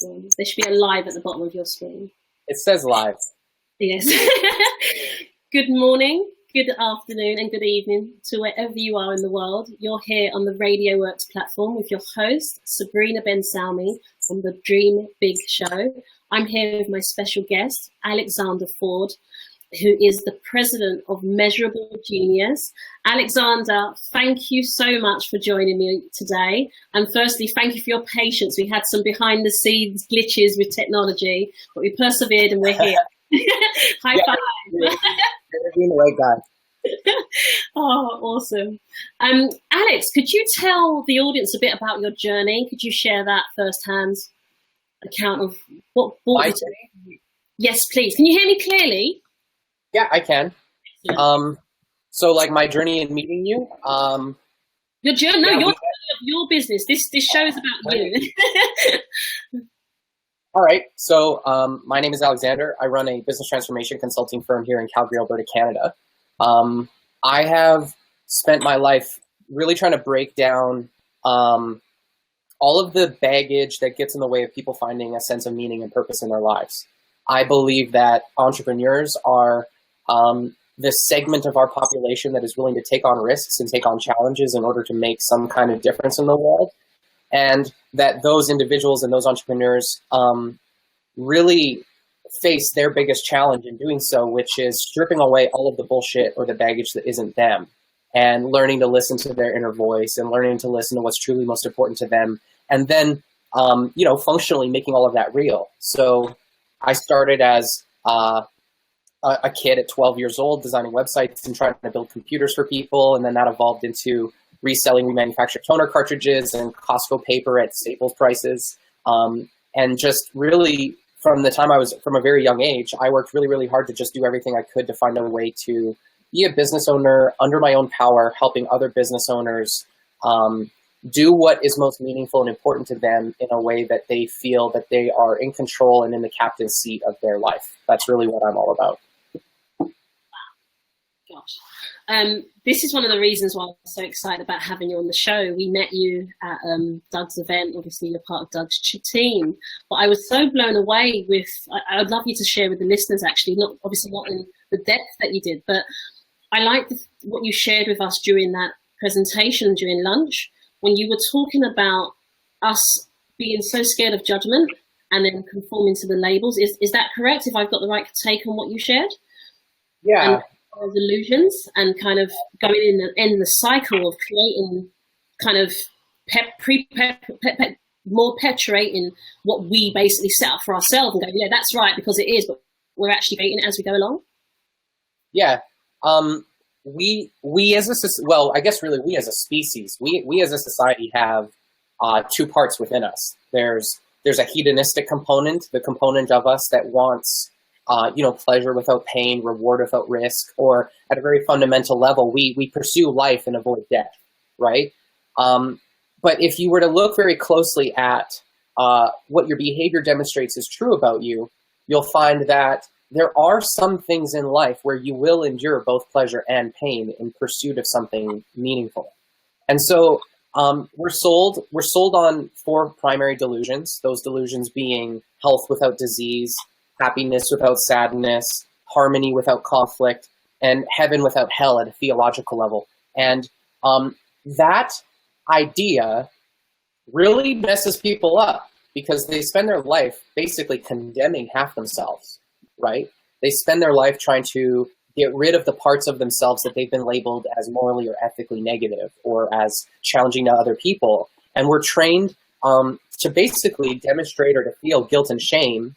one. There should be a live at the bottom of your screen. It says live. Yes. Good morning, good afternoon, and good evening to wherever you are in the world. You're here on the RadioWorks platform with your host, Sabrina Salmi, on the Dream Big Show. I'm here with my special guest, Alexander Ford, who is the president of Measurable Genius. Alexander, thank you so much for joining me today. And firstly, thank you for your patience. We had some behind the scenes glitches with technology, but we persevered and we're here. High five. You're being the right guy. Oh, awesome. Alex, could you tell the audience a bit about your journey? Could you share that firsthand account of what brought you to... Yes, please. Can you hear me clearly? Yeah, I can. So like my journey in meeting you. Your journey, no, your business. This show is about you. All right. So my name is Alexander. I run a business transformation consulting firm here in Calgary, Alberta, Canada. I have spent my life really trying to break down all of the baggage that gets in the way of people finding a sense of meaning and purpose in their lives. I believe that entrepreneurs are the segment of our population that is willing to take on risks and take on challenges in order to make some kind of difference in the world. And that those individuals and those entrepreneurs really face their biggest challenge in doing so, which is stripping away all of the bullshit or the baggage that isn't them, and learning to listen to their inner voice and learning to listen to what's truly most important to them. And then, functionally making all of that real. So I started as a kid at 12 years old, designing websites and trying to build computers for people. And then that evolved into reselling remanufactured toner cartridges and Costco paper at Staples prices. And just really from the time I was from a very young age, I worked really, really hard to just do everything I could to find a way to be a business owner under my own power, helping other business owners do what is most meaningful and important to them in a way that they feel that they are in control and in the captain's seat of their life. That's really what I'm all about. Gosh. This is one of the reasons why I'm so excited about having you on the show. We met you at Doug's event. Obviously, you're part of Doug's team. But I was so blown away with, I would love you to share with the listeners, actually, obviously not in the depth that you did, but I liked what you shared with us during that presentation, during lunch, when you were talking about us being so scared of judgment and then conforming to the labels. Is that correct, if I've got the right take on what you shared? Yeah. Delusions and kind of going in the cycle of creating kind of more perpetuating what we basically set up for ourselves and go, yeah, that's right, because it is, but we're actually creating it as we go along. Yeah. We as a species, we as a society have two parts within us. There's a hedonistic component, the component of us that wants pleasure without pain, reward without risk, or at a very fundamental level, we pursue life and avoid death, right? But if you were to look very closely at what your behavior demonstrates is true about you, you'll find that there are some things in life where you will endure both pleasure and pain in pursuit of something meaningful. And so we're sold on four primary delusions, those delusions being health without disease, happiness without sadness, harmony without conflict, and heaven without hell at a theological level. And that idea really messes people up because they spend their life basically condemning half themselves, right? They spend their life trying to get rid of the parts of themselves that they've been labeled as morally or ethically negative or as challenging to other people. And we're trained to basically demonstrate or to feel guilt and shame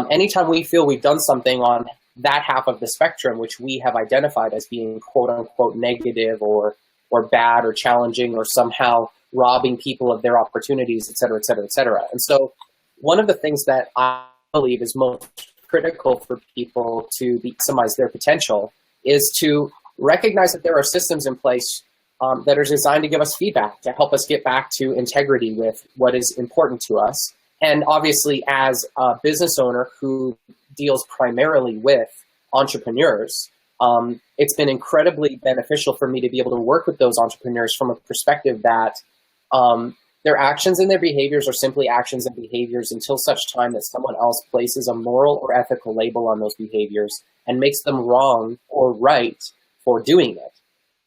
anytime we feel we've done something on that half of the spectrum, which we have identified as being quote unquote negative or bad or challenging or somehow robbing people of their opportunities, et cetera, et cetera, et cetera. And so one of the things that I believe is most critical for people to maximize their potential is to recognize that there are systems in place that are designed to give us feedback, to help us get back to integrity with what is important to us. And obviously, as a business owner who deals primarily with entrepreneurs, it's been incredibly beneficial for me to be able to work with those entrepreneurs from a perspective that Their actions and their behaviors are simply actions and behaviors until such time that someone else places a moral or ethical label on those behaviors and makes them wrong or right for doing it.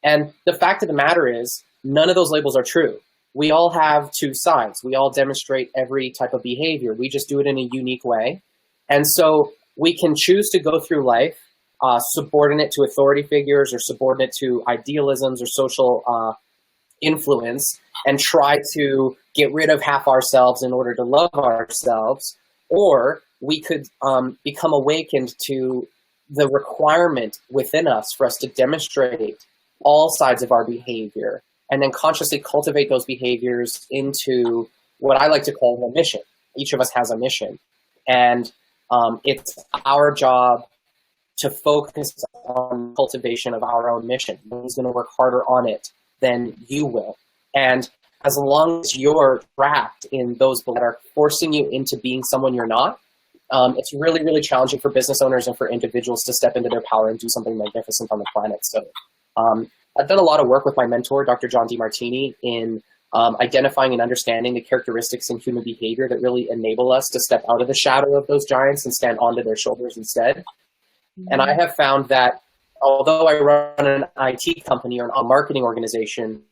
And the fact of the matter is, none of those labels are true. We all have two sides. We all demonstrate every type of behavior. We just do it in a unique way. And so we can choose to go through life subordinate to authority figures or subordinate to idealisms or social influence and try to get rid of half ourselves in order to love ourselves. Or we could become awakened to the requirement within us for us to demonstrate all sides of our behavior and then consciously cultivate those behaviors into what I like to call a mission. Each of us has a mission. And it's our job to focus on cultivation of our own mission. Who's going to work harder on it than you will? And as long as you're trapped in those that are forcing you into being someone you're not, it's really, really challenging for business owners and for individuals to step into their power and do something magnificent on the planet. So I've done a lot of work with my mentor, Dr. John DeMartini, in identifying and understanding the characteristics in human behavior that really enable us to step out of the shadow of those giants and stand onto their shoulders instead. And I have found that although I run an IT company or a marketing organization,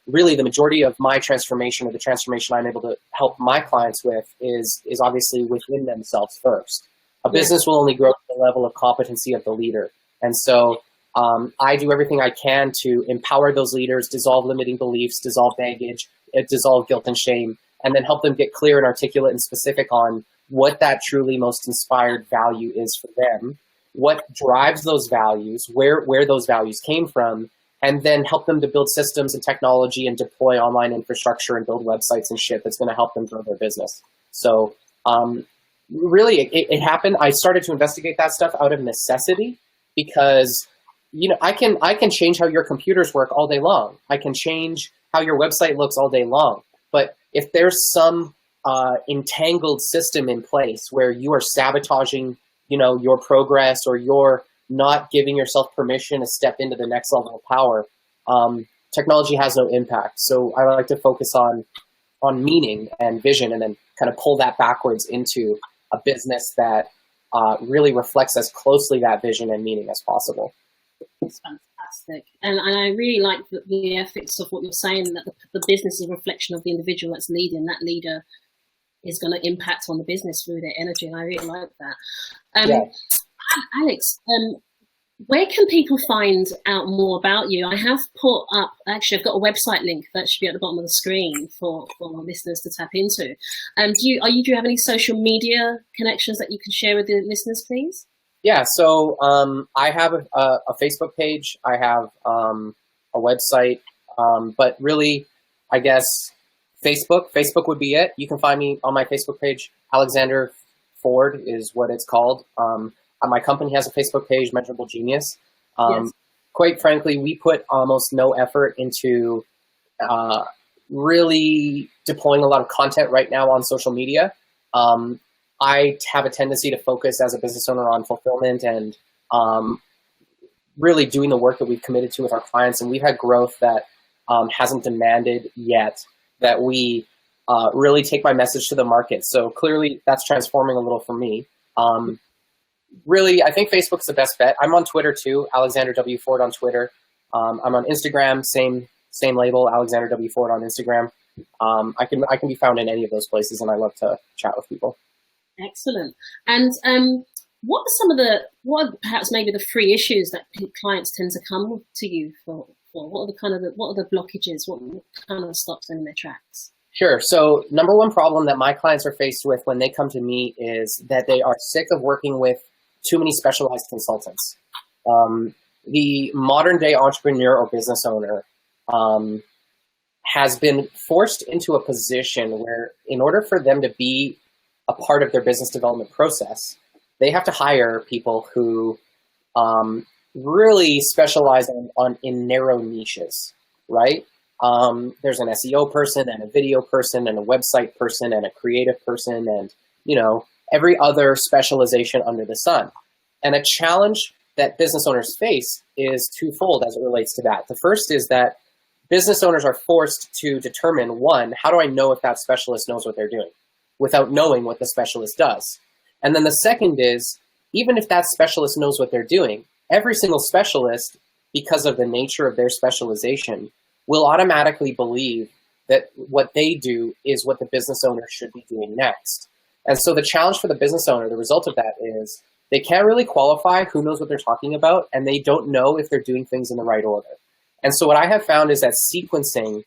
really the majority of my transformation or the transformation I'm able to help my clients with is obviously within themselves first. A business will only grow to the level of competency of the leader. And so I do everything I can to empower those leaders, dissolve limiting beliefs, dissolve baggage, dissolve guilt and shame, and then help them get clear and articulate and specific on what that truly most inspired value is for them, what drives those values, where those values came from, and then help them to build systems and technology and deploy online infrastructure and build websites and shit that's going to help them grow their business. So really, it happened. I started to investigate that stuff out of necessity because, you know, I can change how your computers work all day long. I can change how your website looks all day long. But if there's some entangled system in place where you are sabotaging, you know, your progress, or you're not giving yourself permission to step into the next level of power, technology has no impact. So I like to focus on meaning and vision, and then kind of pull that backwards into a business that really reflects as closely that vision and meaning as possible. It's fantastic. And I really like the ethics of what you're saying, that the business is a reflection of the individual that's leading. That leader is going to impact on the business through their energy, and I really like that. Alex, where can people find out more about you? I have put up, actually, I've got a website link that should be at the bottom of the screen for listeners to tap into. Do you have any social media connections that you can share with the listeners, please? Yeah, so I have a Facebook page. I have a website, but really, I guess Facebook would be it. You can find me on my Facebook page. Alexander Ford is what it's called. My company has a Facebook page, Measurable Genius. Yes. Quite frankly, we put almost no effort into really deploying a lot of content right now on social media. I have a tendency to focus as a business owner on fulfillment and really doing the work that we've committed to with our clients. And we've had growth that hasn't demanded yet that we really take my message to the market. So clearly that's transforming a little for me. Really, I think Facebook's the best bet. I'm on Twitter too, Alexander W. Ford on Twitter. I'm on Instagram, same label, Alexander W. Ford on Instagram. I can be found in any of those places, and I love to chat with people. Excellent. And what are perhaps maybe the free issues that clients tend to come to you for? What are the blockages? What kind of stops them in their tracks? Sure. So number one problem that my clients are faced with when they come to me is that they are sick of working with too many specialized consultants. The modern day entrepreneur or business owner has been forced into a position where in order for them to be a part of their business development process, they have to hire people who really specialize in narrow niches, right? There's an SEO person and a video person and a website person and a creative person and, you know, every other specialization under the sun. And a challenge that business owners face is twofold as it relates to that. The first is that business owners are forced to determine, one, how do I know if that specialist knows what they're doing without knowing what the specialist does? And then the second is, even if that specialist knows what they're doing, every single specialist, because of the nature of their specialization, will automatically believe that what they do is what the business owner should be doing next. And so the challenge for the business owner, the result of that is they can't really qualify who knows what they're talking about, and they don't know if they're doing things in the right order. And so what I have found is that sequencing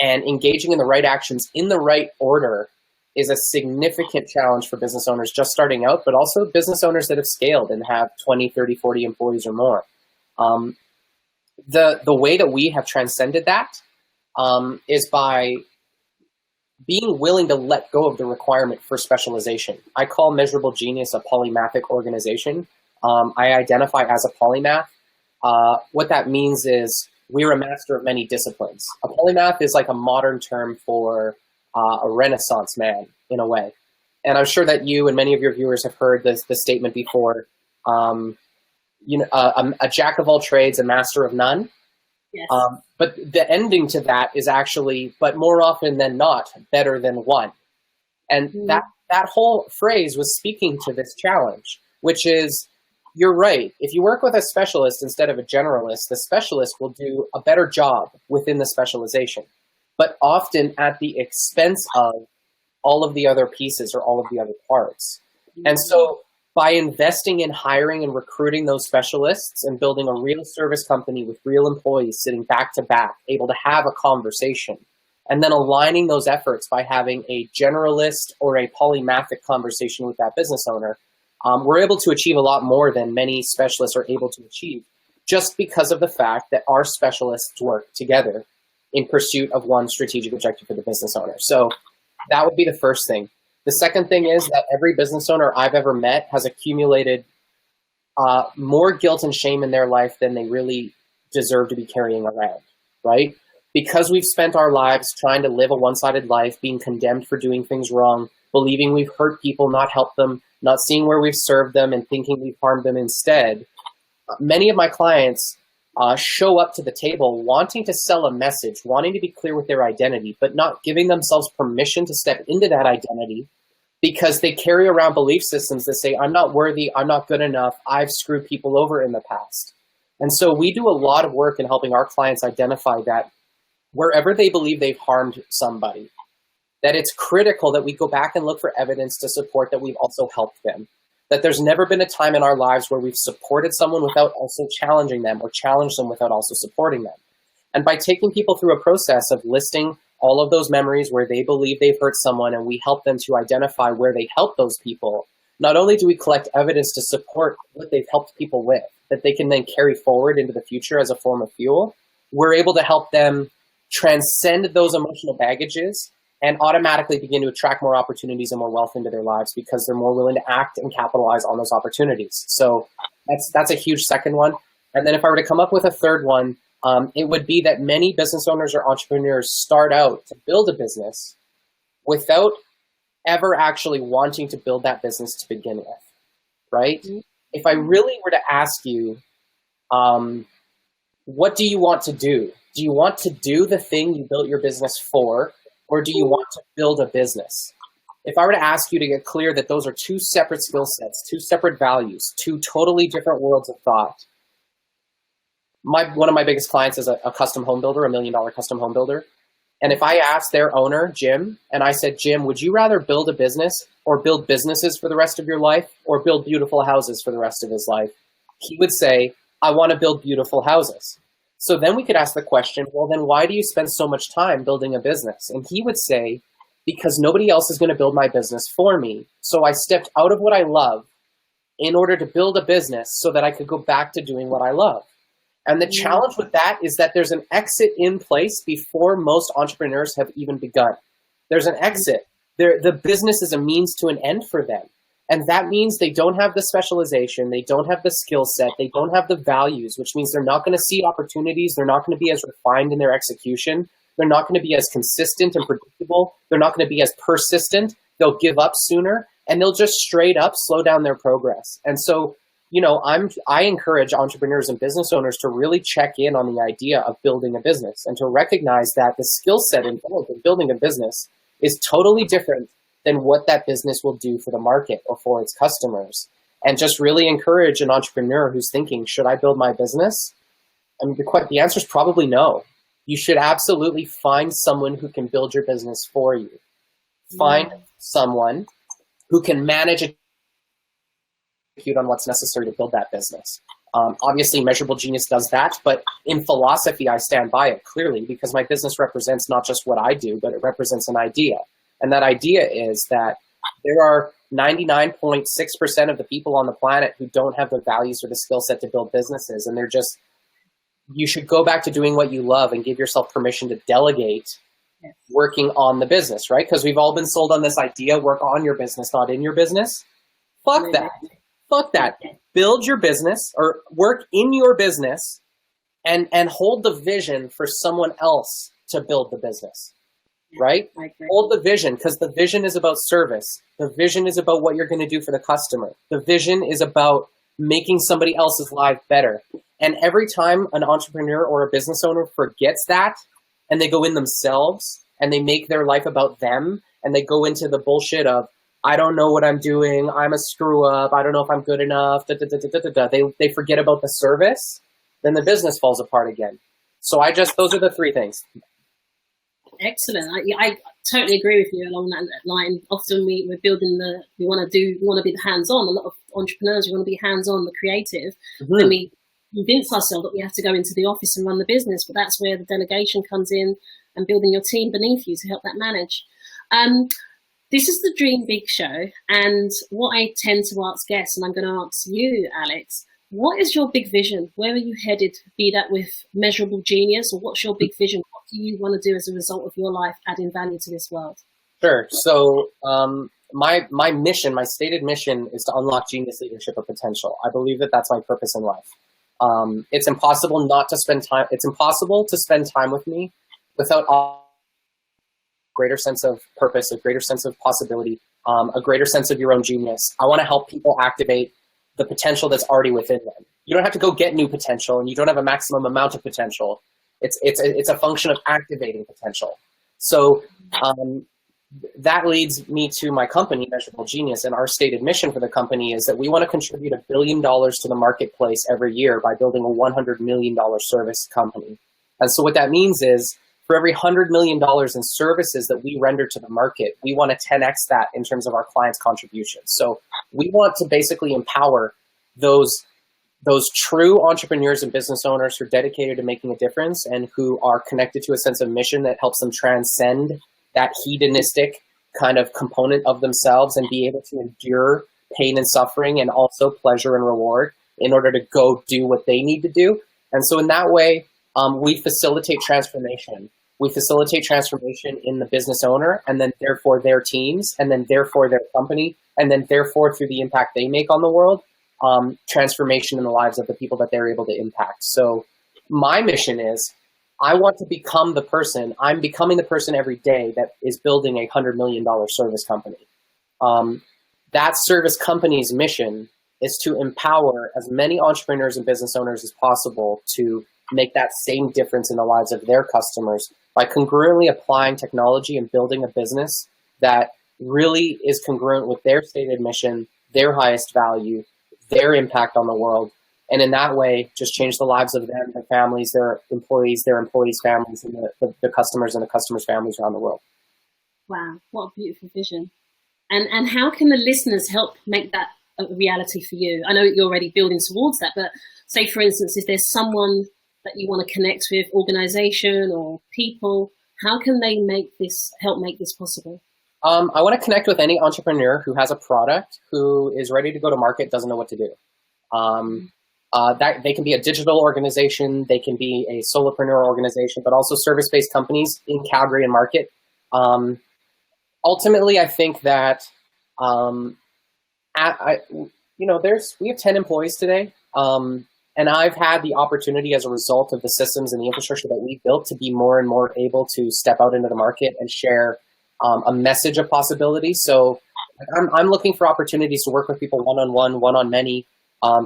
and engaging in the right actions in the right order is a significant challenge for business owners just starting out, but also business owners that have scaled and have 20, 30, 40 employees or more. The way that we have transcended that is by being willing to let go of the requirement for specialization. I call Measurable Genius a polymathic organization. I identify as a polymath. What that means is we're a master of many disciplines. A polymath is like a modern term for a Renaissance man, in a way. And I'm sure that you and many of your viewers have heard this statement before. A jack of all trades, a master of none. Yes. But the ending to that is actually, but more often than not, better than one. And that whole phrase was speaking to this challenge, which is, you're right. If you work with a specialist instead of a generalist, the specialist will do a better job within the specialization, but often at the expense of all of the other pieces or all of the other parts. And so by investing in hiring and recruiting those specialists and building a real service company with real employees sitting back to back, able to have a conversation, and then aligning those efforts by having a generalist or a polymathic conversation with that business owner, we're able to achieve a lot more than many specialists are able to achieve, just because of the fact that our specialists work together in pursuit of one strategic objective for the business owner. So that would be the first thing. The second thing is that every business owner I've ever met has accumulated more guilt and shame in their life than they really deserve to be carrying around, right? Because we've spent our lives trying to live a one-sided life, being condemned for doing things wrong, believing we've hurt people, not helped them, not seeing where we've served them, and thinking we've harmed them instead. Many of my clients show up to the table wanting to sell a message, wanting to be clear with their identity, but not giving themselves permission to step into that identity because they carry around belief systems that say, I'm not worthy, I'm not good enough, I've screwed people over in the past. And so we do a lot of work in helping our clients identify that wherever they believe they've harmed somebody, that it's critical that we go back and look for evidence to support that we've also helped them. That there's never been a time in our lives where we've supported someone without also challenging them or challenged them without also supporting them. And by taking people through a process of listing all of those memories where they believe they've hurt someone and we help them to identify where they helped those people, not only do we collect evidence to support what they've helped people with, that they can then carry forward into the future as a form of fuel, we're able to help them transcend those emotional baggages and automatically begin to attract more opportunities and more wealth into their lives because they're more willing to act and capitalize on those opportunities. So that's a huge second one. And then if I were to come up with a third one, it would be that many business owners or entrepreneurs start out to build a business without ever actually wanting to build that business to begin with, right? Mm-hmm. If I really were to ask you, what do you want to do? Do you want to do the thing you built your business for? Or do you want to build a business? If I were to ask you to get clear that those are two separate skill sets, two separate values, two totally different worlds of thought. One of my biggest clients is a custom home builder, $1 million custom home builder. And if I asked their owner, Jim, and I said, Jim, would you rather build a business or build businesses for the rest of your life or build beautiful houses for the rest of his life? He would say, I want to build beautiful houses. So then we could ask the question, well, then why do you spend so much time building a business? And he would say, because nobody else is going to build my business for me. So I stepped out of what I love in order to build a business so that I could go back to doing what I love. And the challenge with that is that there's an exit in place before most entrepreneurs have even begun. There's an exit. The business is a means to an end for them. And that means they don't have the specialization, they don't have the skill set, they don't have the values, which means they're not going to see opportunities, they're not going to be as refined in their execution, they're not going to be as consistent and predictable, they're not going to be as persistent, they'll give up sooner, and they'll just straight up slow down their progress. And so I encourage entrepreneurs and business owners to really check in on the idea of building a business and to recognize that the skill set involved in building a business is totally different than what that business will do for the market or for its customers. And just really encourage an entrepreneur who's thinking, should I build my business? I mean, the answer is probably no. You should absolutely find someone who can build your business for you. Find someone who can manage and execute on what's necessary to build that business. Obviously, Measurable Genius does that, but in philosophy, I stand by it clearly because my business represents not just what I do, but it represents an idea. And that idea is that there are 99.6% of the people on the planet who don't have the values or the skill set to build businesses. And you should go back to doing what you love and give yourself permission to delegate working on the business, right? Because we've all been sold on this idea, work on your business, not in your business. Fuck that. Fuck that. Build your business or work in your business and hold the vision for someone else to build the business, right? Hold the vision because the vision is about service. The vision is about what you're going to do for the customer. The vision is about making somebody else's life better. And every time an entrepreneur or a business owner forgets that and they go in themselves and they make their life about them and they go into the bullshit of, I don't know what I'm doing. I'm a screw up. I don't know if I'm good enough. They forget about the service. Then the business falls apart again. So those are the three things. Excellent. I totally agree with you along that line. Often we're building we want to be the hands-on. A lot of entrepreneurs, we want to be hands-on, the creative. Mm-hmm. Then we convince ourselves that we have to go into the office and run the business, but that's where the delegation comes in and building your team beneath you to help that manage. This is the Dream Big Show, and what I tend to ask guests, and I'm going to ask you, Alex, what is your big vision? Where are you headed, be that with Measurable Genius, or what's your big vision? What do you want to do as a result of your life adding value to this world? Sure. So my mission, my stated mission is to unlock genius leadership of potential. I believe that that's my purpose in life. It's impossible to spend time with me without a greater sense of purpose, a greater sense of possibility, a greater sense of your own genius. I want to help people activate the potential that's already within them. You don't have to go get new potential, and you don't have a maximum amount of potential. It's a function of activating potential. So that leads me to my company, Measurable Genius, and our stated mission for the company is that we want to contribute $1 billion to the marketplace every year by building a $100 million service company. And so what that means is for every $100 million in services that we render to the market, we want to 10x that in terms of our clients' contributions. So we want to basically empower those true entrepreneurs and business owners who are dedicated to making a difference and who are connected to a sense of mission that helps them transcend that hedonistic kind of component of themselves and be able to endure pain and suffering and also pleasure and reward in order to go do what they need to do. And so in that way, we facilitate transformation. We facilitate transformation in the business owner and then therefore their teams and then therefore their company and then therefore through the impact they make on the world, transformation in the lives of the people that they're able to impact. So my mission is I want to become the person, I'm becoming the person every day that is building a $100 million service company. That service company's mission is to empower as many entrepreneurs and business owners as possible to make that same difference in the lives of their customers by congruently applying technology and building a business that really is congruent with their stated mission, their highest value, their impact on the world. And in that way, just change the lives of them, their families, their employees' families, and the customers and the customers' families around the world. Wow, what a beautiful vision. And how can the listeners help make that a reality for you? I know you're already building towards that, but say, for instance, if there's someone that you want to connect with, organization or people, how can they help make this possible? I want to connect with any entrepreneur who has a product, who is ready to go to market, doesn't know what to do. That they can be a digital organization, they can be a solopreneur organization, but also service-based companies in Calgary and market. Ultimately, I think that we have 10 employees today, and I've had the opportunity as a result of the systems and the infrastructure that we've built to be more and more able to step out into the market and share a message of possibility. So I'm looking for opportunities to work with people one-on-one, one-on-many,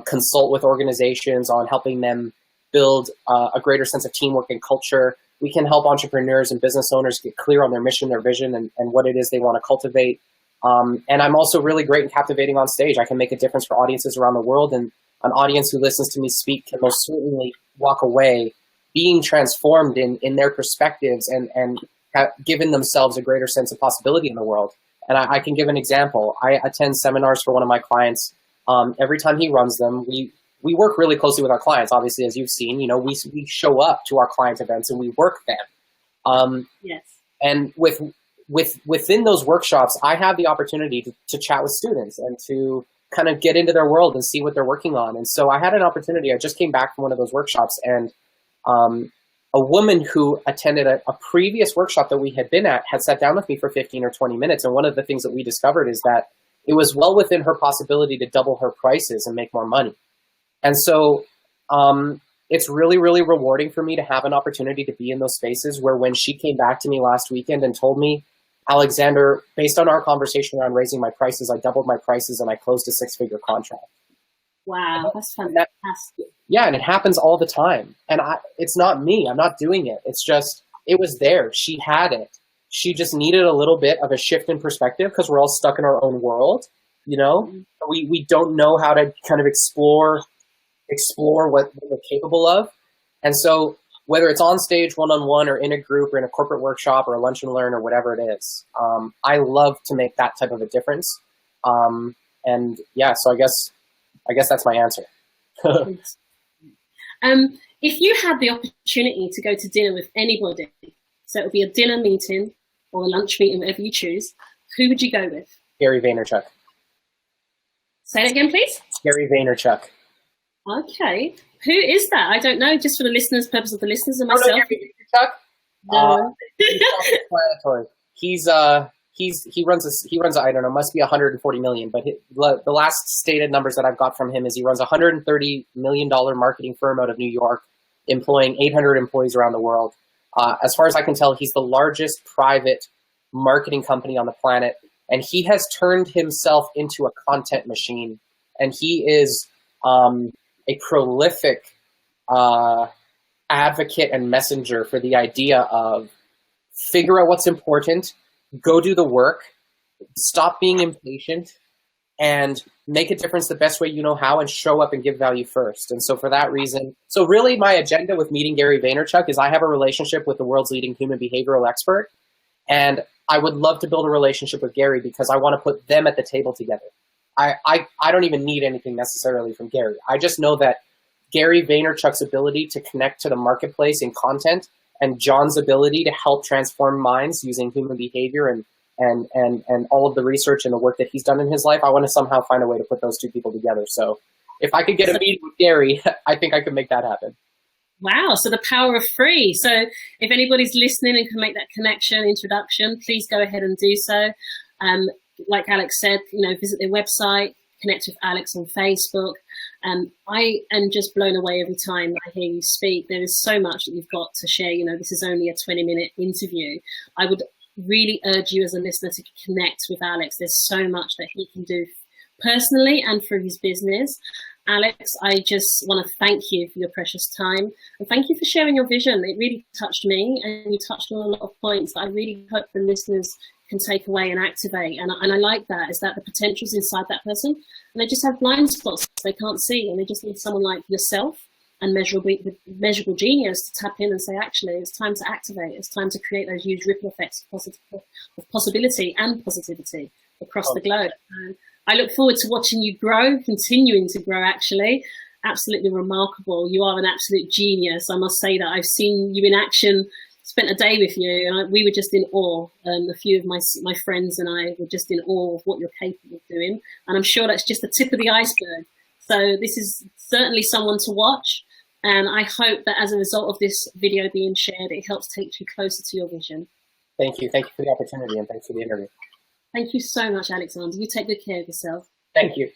consult with organizations on helping them build a greater sense of teamwork and culture. We can help entrepreneurs and business owners get clear on their mission, their vision, and what it is they want to cultivate. And I'm also really great in captivating on stage. I can make a difference for audiences around the world, and an audience who listens to me speak can most certainly walk away being transformed in their perspectives and have given themselves a greater sense of possibility in the world. And I can give an example. I attend seminars for one of my clients. Every time he runs them, we work really closely with our clients. Obviously, as you've seen, we show up to our client events and we work them. Yes. And within those workshops, I have the opportunity to chat with students and to kind of get into their world and see what they're working on. And so I had an opportunity. I just came back from one of those workshops, and a woman who attended a previous workshop that we had been at had sat down with me for 15 or 20 minutes. And one of the things that we discovered is that it was well within her possibility to double her prices and make more money. And so it's really, really rewarding for me to have an opportunity to be in those spaces where when she came back to me last weekend and told me, Alexander, based on our conversation around raising my prices, I doubled my prices and I closed a 6-figure contract. Wow, that's fantastic. Yeah, and it happens all the time. And it's not me. I'm not doing it. It's just, it was there. She had it. She just needed a little bit of a shift in perspective because we're all stuck in our own world. Mm-hmm. We don't know how to kind of explore what we're capable of. And so whether it's on stage, one-on-one, or in a group, or in a corporate workshop, or a lunch and learn, or whatever it is, I love to make that type of a difference. And yeah, so I guess that's my answer. If you had the opportunity to go to dinner with anybody, so it would be a dinner meeting or a lunch meeting, whatever you choose, who would you go with? Gary Vaynerchuk. Say that again, please. Gary Vaynerchuk. Okay. Who is that? I don't know, just for the listeners, purpose of the listeners and myself. Gary Vaynerchuk? No. He's he runs I don't know, must be 140 million, but the last stated numbers that I've got from him is he runs a $130 million marketing firm out of New York, employing 800 employees around the world. As far as I can tell, he's the largest private marketing company on the planet, and he has turned himself into a content machine. And he is a prolific advocate and messenger for the idea of figure out what's important, go do the work, stop being impatient, and make a difference the best way you know how, and show up and give value first. And so for that reason, so really my agenda with meeting Gary Vaynerchuk is I have a relationship with the world's leading human behavioral expert, and I would love to build a relationship with Gary because I want to put them at the table together. I don't even need anything necessarily from Gary. I just know that Gary Vaynerchuk's ability to connect to the marketplace in content, and John's ability to help transform minds using human behavior and all of the research and the work that he's done in his life, I want to somehow find a way to put those two people together. So if I could get a meeting with Gary, I think I could make that happen. Wow, so the power of free. So if anybody's listening and can make that connection, introduction, please go ahead and do so. Like Alex said, visit their website, connect with Alex on Facebook. I am just blown away every time I hear you speak. There is so much that you've got to share. This is only a 20-minute interview. I would really urge you as a listener to connect with Alex. There's so much that he can do personally and through his business. Alex, I just want to thank you for your precious time, and thank you for sharing your vision. It really touched me, and you touched on a lot of points that I really hope the listeners can take away and activate. And I like that, is that the potential's inside that person, and they just have blind spots they can't see, and they just need someone like yourself and measurable genius to tap in and say, actually, it's time to activate. It's time to create those huge ripple effects of possibility and positivity across the globe. And I look forward to watching you grow, continuing to grow, actually. Absolutely remarkable. You are an absolute genius. I must say that. I've seen you in action, spent a day with you, and we were just in awe. A few of my friends and I were just in awe of what you're capable of doing. And I'm sure that's just the tip of the iceberg. So this is certainly someone to watch. And I hope that as a result of this video being shared, it helps take you closer to your vision. Thank you. Thank you for the opportunity, and thanks for the interview. Thank you so much, Alexander. You take good care of yourself. Thank you.